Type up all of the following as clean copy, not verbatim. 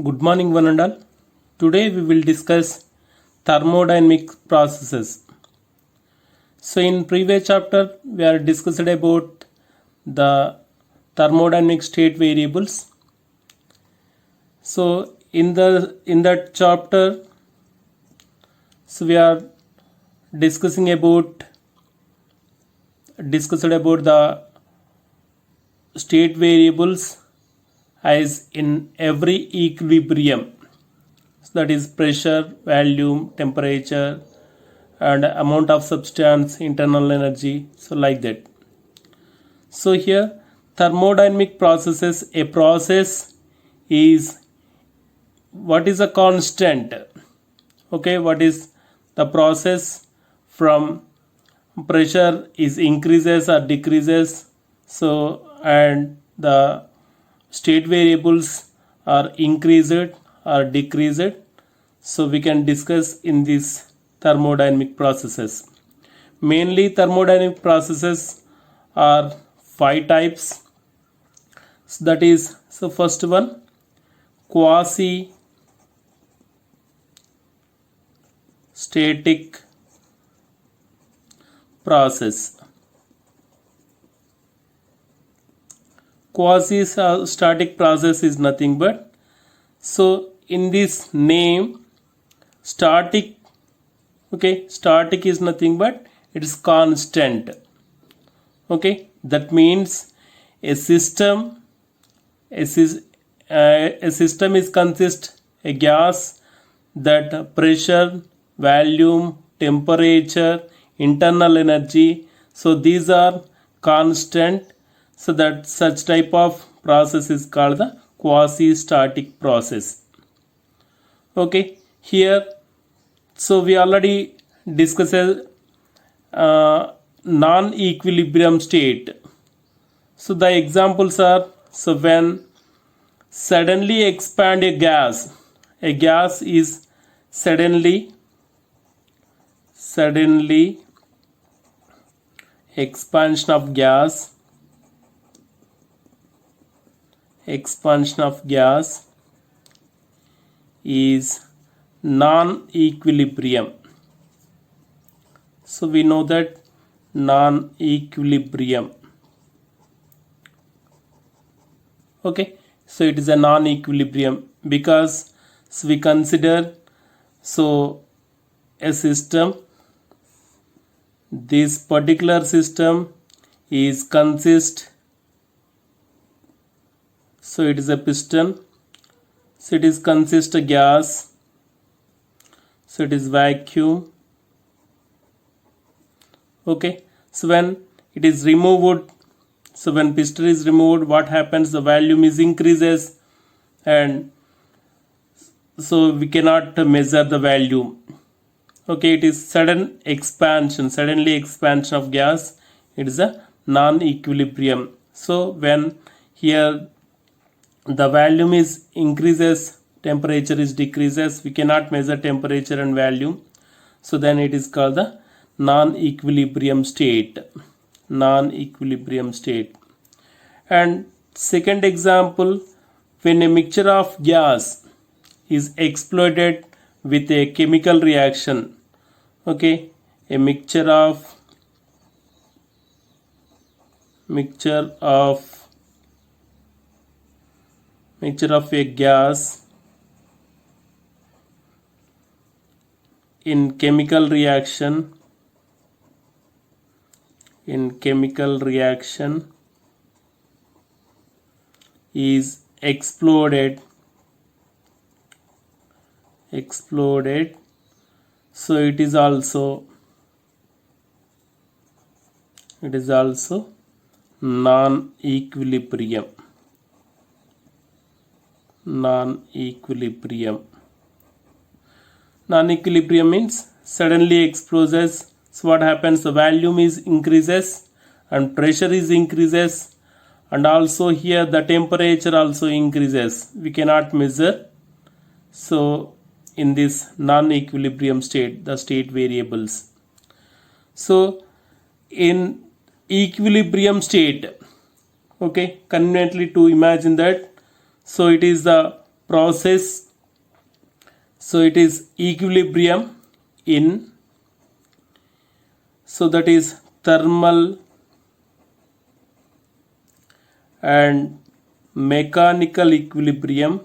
Good morning, one and all. Today we will discuss thermodynamic processes. So, in previous chapter, we are discussed about the thermodynamic state variables. So, in that chapter, we are discussing about the state variables as in every equilibrium, so that is pressure, volume, temperature, and amount of substance, internal energy, so like that. So here thermodynamic processes, a process is what is a constant. Okay, what is the process from pressure is increases or decreases, so and the state variables are increased or decreased. So we can discuss in these thermodynamic processes. Mainly thermodynamic processes are 5 types. So that is, so first one, quasi static process. Quasi static process is nothing but, so in this name static, okay, static is nothing but it is constant. Okay, that means a system is consist a gas that pressure, volume, temperature, internal energy, so these are constant. So that such type of process is called the quasi static process. Okay, here, so we already discussed non-equilibrium state. So the examples are, so when suddenly expand a gas is suddenly expansion of gas is non-equilibrium. So we know that non-equilibrium. Okay, so it is a non-equilibrium because, so we consider, so a system, this particular system is consist, so it is a piston, so it is consist a gas, so it is vacuum. Okay, so when it is removed, so when piston is removed, what happens, the volume is increases, and so we cannot measure the volume. Okay, it is suddenly expansion of gas, it is a non-equilibrium. So when here the volume is increases, temperature is decreases, we cannot measure temperature and volume, so then it is called the non-equilibrium state. And second example, when a mixture of gas is exploded with a chemical reaction. Okay, a mixture of a gas in chemical reaction is exploded, so it is also non-equilibrium. Non-equilibrium means suddenly explodes. So what happens, the volume is increases and pressure is increases, and also here the temperature also increases, we cannot measure. So in this non-equilibrium state, the state variables. So in equilibrium state, okay, conveniently to imagine that, so it is the process, so it is equilibrium in, so that is thermal and mechanical equilibrium,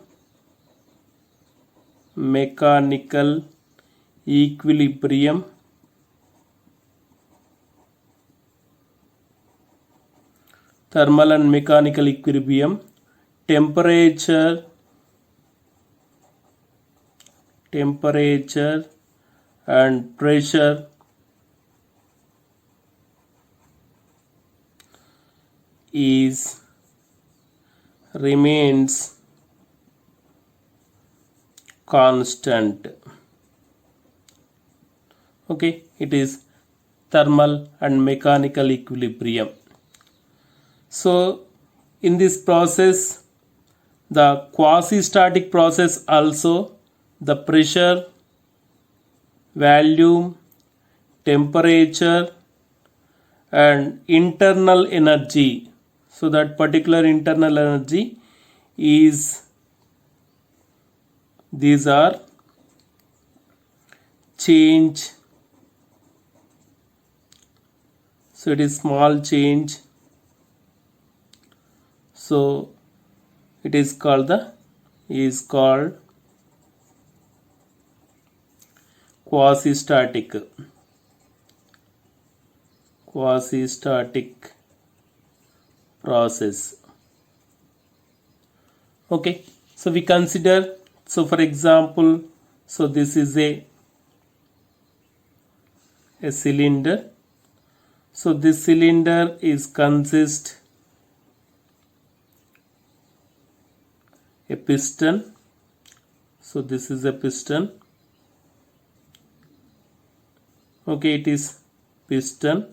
thermal and mechanical equilibrium, temperature and pressure remains constant. Okay, it is thermal and mechanical equilibrium. So in this process, the quasi-static process also, the pressure, volume, temperature and internal energy, so that particular internal energy is, these are change, so it is small change, so it is called quasi-static process. Okay, so we consider, so for example, so this is a cylinder, so this cylinder is consist a piston, so this is a piston. Okay, it is piston.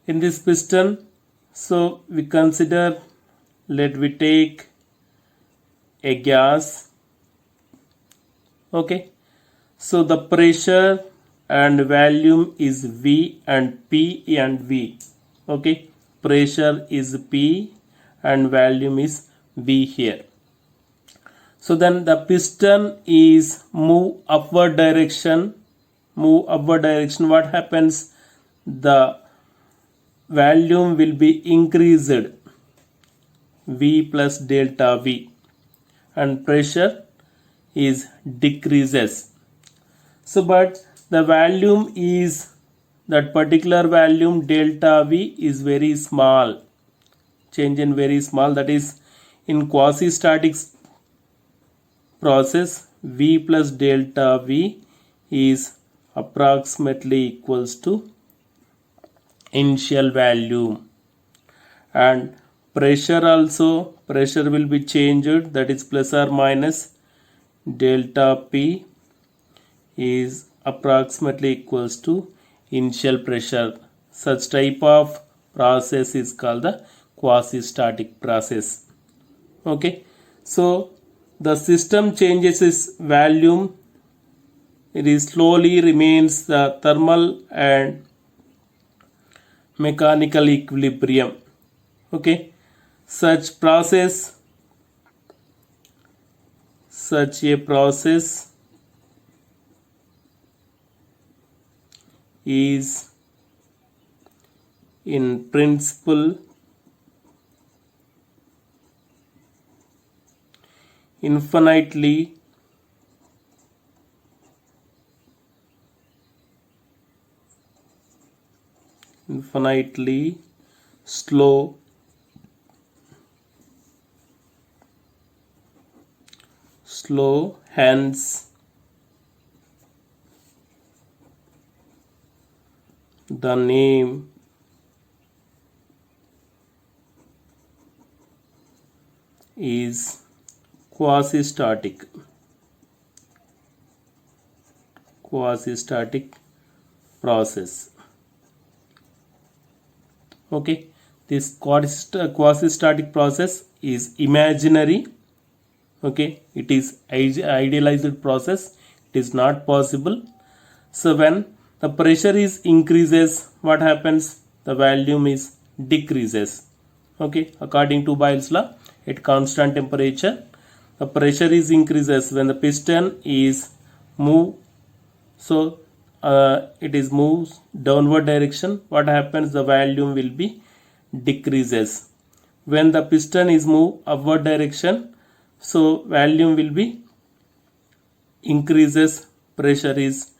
In this piston, so we consider, let we take a gas. Okay, so the pressure and volume is V and P and V. Okay, pressure is P and volume is V here. So then the piston is move upward direction. What happens? The volume will be increased, V plus delta V, and pressure is decreases. So but the volume is, that particular volume delta V is very small, change in very small, that is in quasi-static process V plus delta V is approximately equals to initial value, and pressure also, pressure will be changed, that is plus or minus delta P is approximately equals to initial pressure. Such type of process is called the quasi-static process. Okay, so the system changes its volume, it is slowly remains the thermal and mechanical equilibrium. Okay, such a process is in principle infinitely slow, hence the name is quasi-static process. Okay, this quasi-static process is imaginary. Okay, it is idealized process, it is not possible. So when the pressure is increases, what happens? The volume is decreases. Okay, according to Boyle's law, at constant temperature the pressure is increases when the piston is move. So it is moves downward direction. What happens? The volume will be decreases. When the piston is move upward direction, so volume will be increases. Pressure is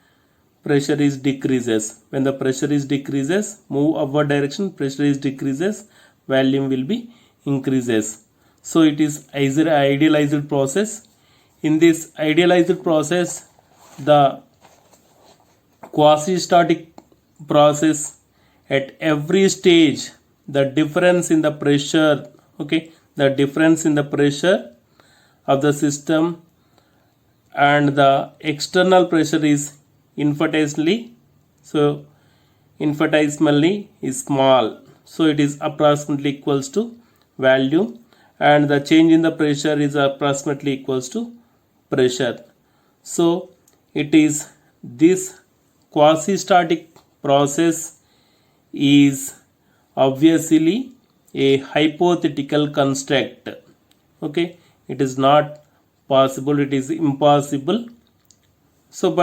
decreases. When the pressure is decreases, move upward direction, pressure is decreases, volume will be increases. So it is either idealized process. In this idealized process, the quasi-static process, at every stage the difference in the pressure, okay, the difference in the pressure of the system and the external pressure is infinitesimally is small, so it is approximately equals to volume, and the change in the pressure is approximately equals to pressure. So it is this quasi-static process is obviously a hypothetical construct. Okay, it is not possible, it is impossible. So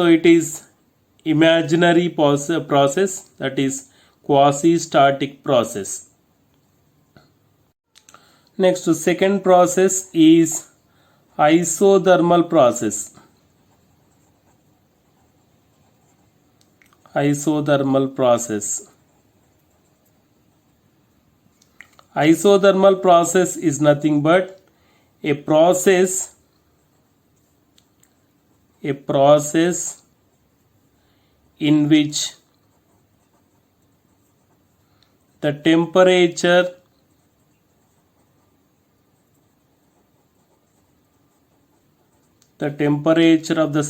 it is imaginary process, that is quasi-static process. Next, second process is isothermal process. Isothermal process. Isothermal process is nothing but a process in which the temperature of the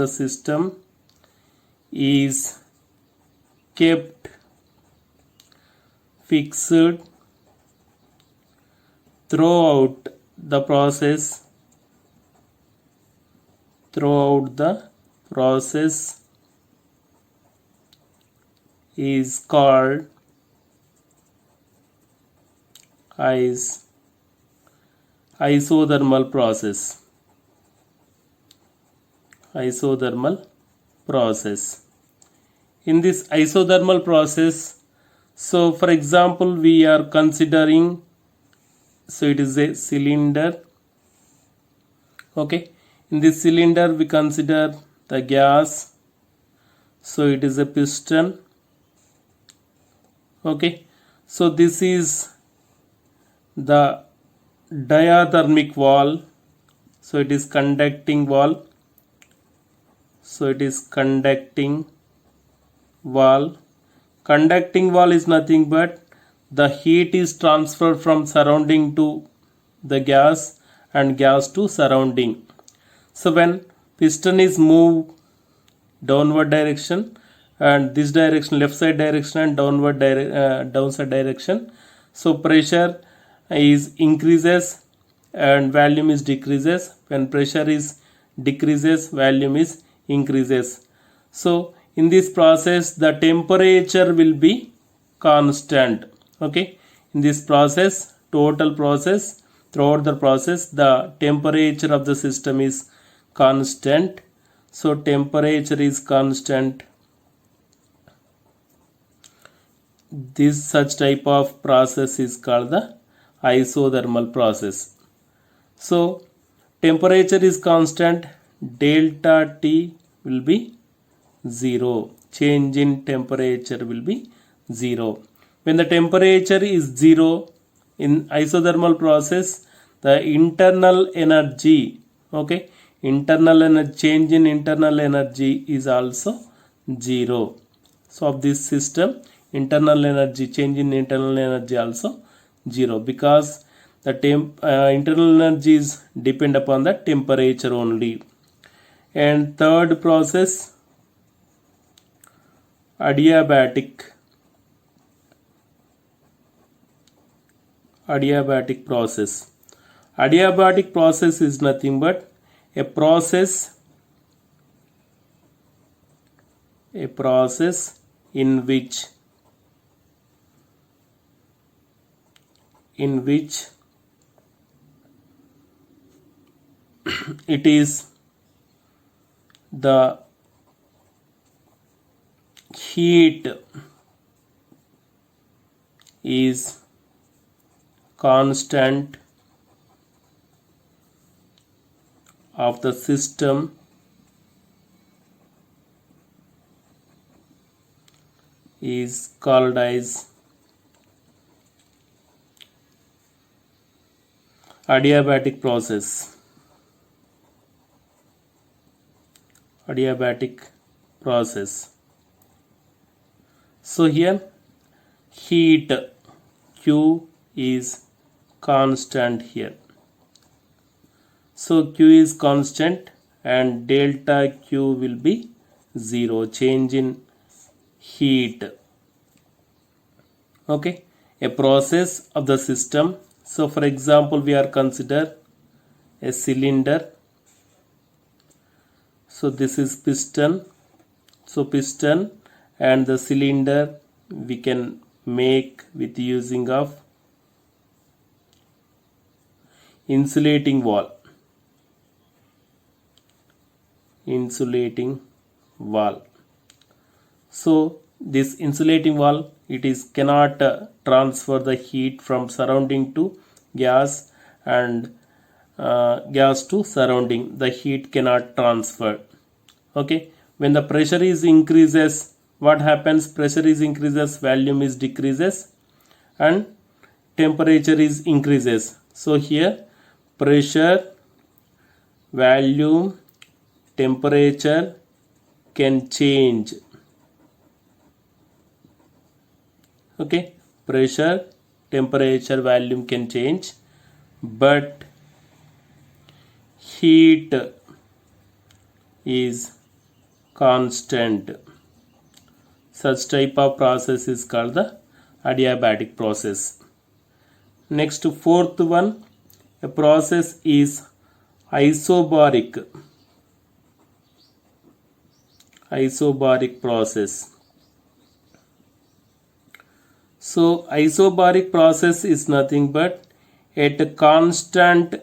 system is kept fixed throughout the process is called isothermal process. In this isothermal process, so for example we are considering, so it is a cylinder. Okay, in this cylinder we consider the gas, so it is a piston. Okay, so this is the diathermic wall, so it is conducting wall. Conducting wall is nothing but the heat is transferred from surrounding to the gas and gas to surrounding. So when piston is moved downward direction, and this direction, left side direction, and downside direction, so pressure is increases and volume is decreases. When pressure is decreases, volume is increases. So in this process the temperature will be constant. Okay, in this process, throughout the process the temperature of the system is constant. So temperature is constant. This such type of process is called the isothermal process. So temperature is constant, delta T will be 0. Change in temperature will be 0. When the temperature is 0 in isothermal process, the internal energy, okay, change in internal energy is also 0. So of this system, change in internal energy also 0, because the internal energy is depend upon the temperature only. And third process, adiabatic process. Adiabatic process is nothing but a process in which in which it is the heat is constant of the system is called as adiabatic process. Adiabatic process. So here heat Q is constant here. So Q is constant and delta Q will be 0, change in heat. Okay, a process of the system. So for example, we are consider a cylinder. So this is piston. So piston and the cylinder we can make with using of insulating wall. Insulating wall. So this insulating wall, it is cannot transfer the heat from surrounding to gas and gas to surrounding. The heat cannot transfer. Okay, when the pressure is increases, what happens? Pressure is increases, volume is decreases, and temperature is increases. So here pressure, volume, temperature can change. Okay, pressure, temperature, volume can change, but heat is constant. Such type of process is called the adiabatic process. Next, fourth one, a process is isobaric. Isobaric process. So isobaric process is nothing but at constant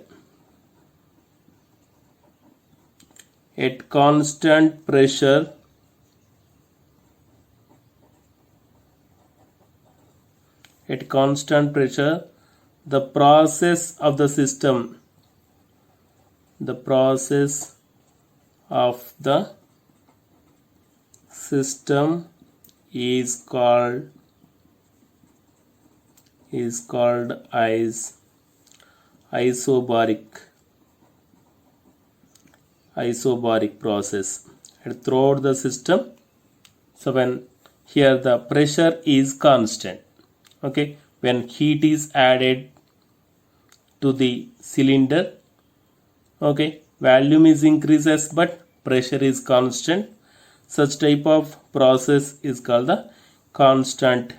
pressure the process of the system is called as isobaric process and throughout the system. So when here the pressure is constant, okay, when heat is added to the cylinder, okay, volume is increases but pressure is constant. Such type of process is called the constant.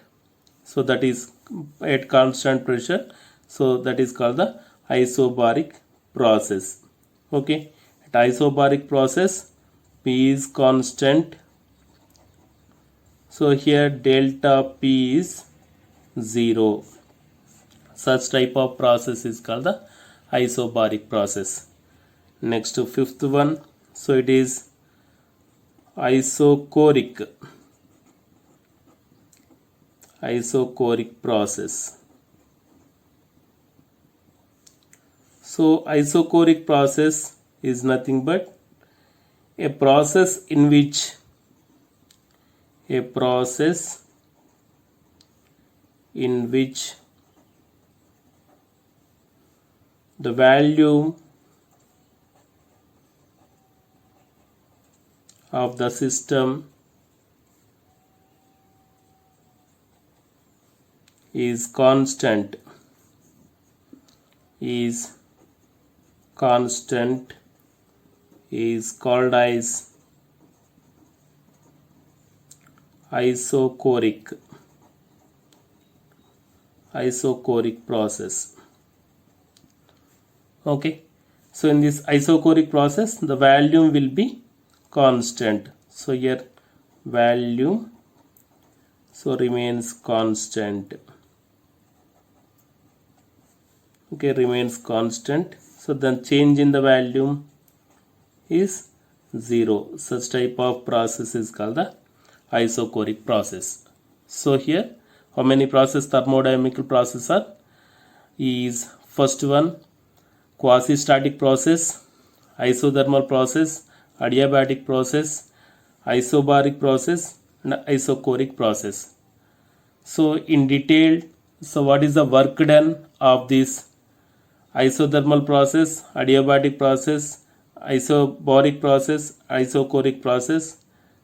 So that is at constant pressure. So that is called the isobaric process. Okay, at isobaric process P is constant. So here delta P is 0. Such type of process is called the isobaric process. Next, fifth one, so it is isochoric process. So isochoric process is nothing but a process in which the volume of the system is constant is called as isochoric process. Okay, so in this isochoric process the volume will be constant. So here volume so remains constant. okay, remains constant. So then change in the volume is 0. Such type of process is called the isochoric process. So here how many process thermodynamical process are? Is first one quasi-static process, isothermal process, adiabatic process, isobaric process and isochoric process. So in detail, so what is the work done of this isothermal process, adiabatic process, isobaric process, isochoric process?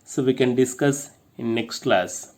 So we can discuss in next class.